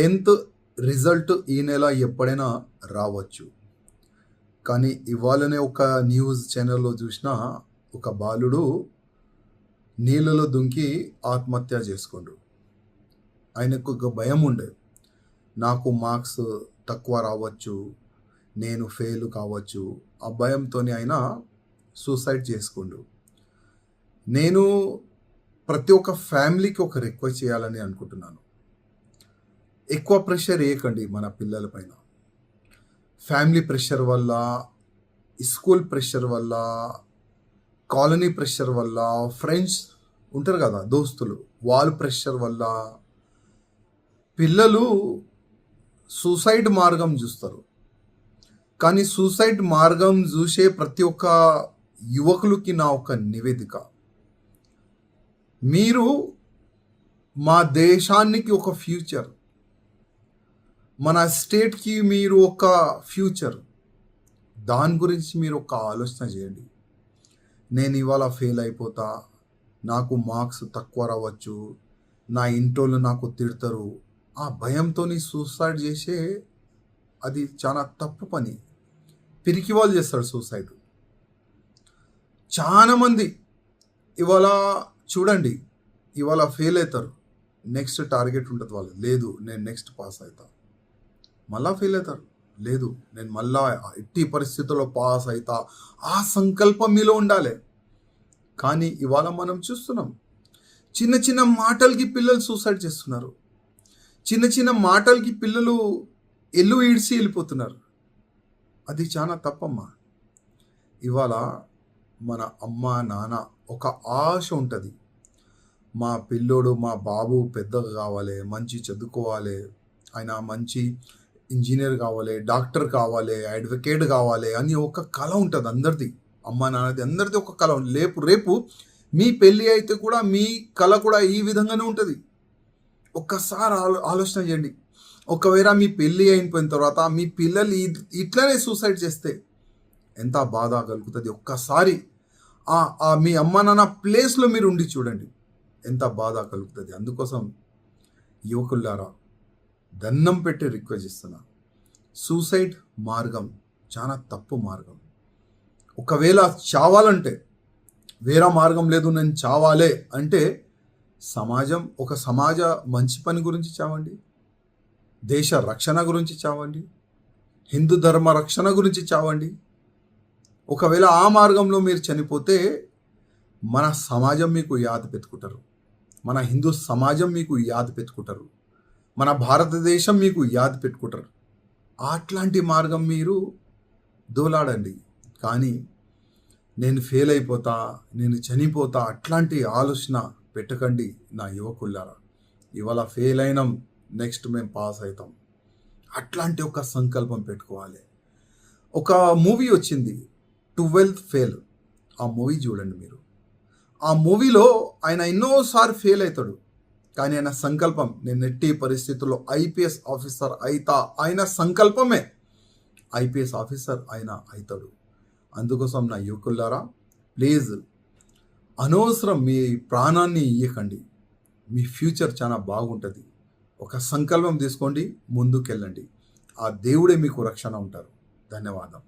10th result ఈ నెల ఎప్పుడైనా రావచ్చు. కానీ ఇవాళనే ఒక న్యూస్ ఛానల్‌లో చూసినా ఒక బాలుడు నీళ్ళలో దుంకి ఆత్మహత్య చేసుకుండు. ఆయనకు ఒక భయం ఉండే. నాకు మార్క్స్ తక్కువ రావచ్చు, నేను ఫెయిల్ కావచ్చు. ఆ భయంతోని ఆయన సూసైడ్ చేసుకుండు. నేను ప్రతి ఒక్క ఫ్యామిలీకి ఒక రిక్వెస్ట్ చేయాలని అనుకుంటున్నాను. ఎక్కువ ప్రెషర్ వేయకండి మన పిల్లల పైన. ఫ్యామిలీ ప్రెషర్ వల్ల, స్కూల్ ప్రెషర్ వల్ల, కాలనీ ప్రెషర్ వల్ల, ఫ్రెండ్స్ ఉంటారు కదా దోస్తులు, వాళ్ళ ప్రెషర్ వల్ల పిల్లలు సూసైడ్ మార్గం చూస్తారు. కానీ సూసైడ్ మార్గం చూసే ప్రతి ఒక్క యువకులకి నా ఒక నివేదిక, మీరు మా దేశానికి ఒక ఫ్యూచర్, మన స్టేట్కి మీరు ఒక ఫ్యూచర్, దాని గురించి మీరు ఒక ఆలోచన చేయండి. నేను ఇవాళ ఫెయిల్ అయిపోతా, నాకు మార్క్స్ తక్కువ రావచ్చు, నా ఇంటోళ్ళు నాకు తిడతారు, ఆ భయంతో సూసైడ్ చేసే అది చాలా తప్పు పని. పిరికి వాళ్ళు చేస్తాడు సూసైడ్. చాలామంది ఇవాళ చూడండి, ఇవాళ ఫెయిల్ అవుతారు, నెక్స్ట్ టార్గెట్ ఉంటుంది వాళ్ళు, లేదు నేను నెక్స్ట్ పాస్ అవుతా. మళ్ళా ఫెయిల్ అవుతారు, లేదు నేను మళ్ళా ఎట్టి పరిస్థితుల్లో పాస్ అవుతా. ఆ సంకల్పం మీలో ఉండాలి. కానీ ఇవాళ మనం చూస్తున్నాం, చిన్న చిన్న మాటలకి పిల్లలు సూసైడ్ చేస్తున్నారు. చిన్న చిన్న మాటలకి పిల్లలు ఎల్లు ఈడ్చి వెళ్ళిపోతున్నారు. అది చాలా తప్పమ్మా. ఇవాళ మన అమ్మ నాన్న ఒక ఆశ ఉంటుంది, మా పిల్లోడు మా బాబు పెద్దగా కావాలి, మంచి చదువుకోవాలి, ఆయన మంచి ఇంజనీర్ కావాలి, డాక్టర్ కావాలి, అడ్వకేట్ కావాలి అని ఒక కళ ఉంటుంది అందరిది. అమ్మ నాన్నది అందరిది ఒక కళ. రేపు మీ పెళ్ళి అయితే కూడా మీ కళ కూడా ఈ విధంగానే ఉంటుంది. ఒక్కసారి ఆలోచన చేయండి. ఒకవేళ మీ పెళ్ళి అయిపోయిన తర్వాత మీ పిల్లలు ఇట్లనే సూసైడ్ చేస్తే ఎంత బాధ కలుగుతుంది. ఒక్కసారి మీ అమ్మ నాన్న ప్లేస్లో మీరు ఉండి చూడండి, ఎంత బాధ కలుగుతుంది. అందుకోసం యువకులారా దండం పెట్టి రిక్వెస్ట్ చేస్తున్నా, సూసైడ్ మార్గం చాలా తప్పు మార్గం. ఒకవేళ చావాలంటే, వేరే మార్గం లేదు నేను చావాలే అంటే, సమాజ మంచి పని గురించి చావండి, దేశ రక్షణ గురించి చావండి, హిందూ ధర్మ రక్షణ గురించి చావండి. ఒకవేళ ఆ మార్గంలో మీరు చనిపోతే మన సమాజం మీకు యాద పెట్టుకుంటారు, మన హిందూ సమాజం మీకు యాద పెట్టుకుంటారు, మన భారతదేశం మీకు యాద పెట్టుకుంటారు. అట్లాంటి మార్గం మీరు దోలాడండి. కానీ నేను ఫెయిల్ అయిపోతా, నేను చనిపోతా, అట్లాంటి ఆలోచన పెట్టకండి నా యువకులారా. ఇవాళ ఫెయిల్ అయినాం, నెక్స్ట్ మేము పాస్ అవుతాం, అట్లాంటి ఒక సంకల్పం పెట్టుకోవాలి. ఒక మూవీ వచ్చింది 12th ఫెయిల్, ఆ మూవీ చూడండి మీరు. ఆ మూవీలో ఆయన ఎన్నోసార్లు ఫెయిల్ అవుతాడు, కానీ ఆయన సంకల్పం నేను ఎట్టి పరిస్థితుల్లో ఐపీఎస్ ఆఫీసర్ అయితా, ఆయన సంకల్పమే ఐపీఎస్ ఆఫీసర్ ఆయన అవుతాడు. అందుకోసం నా యువకులారా ప్లీజ్ అనవసరం మీ ప్రాణాన్ని ఇయ్యకండి. మీ ఫ్యూచర్ చాలా బాగుంటుంది. ఒక సంకల్పం తీసుకోండి, ముందుకెళ్ళండి. ఆ దేవుడే మీకు రక్షణ ఉంటారు. ధన్యవాదం.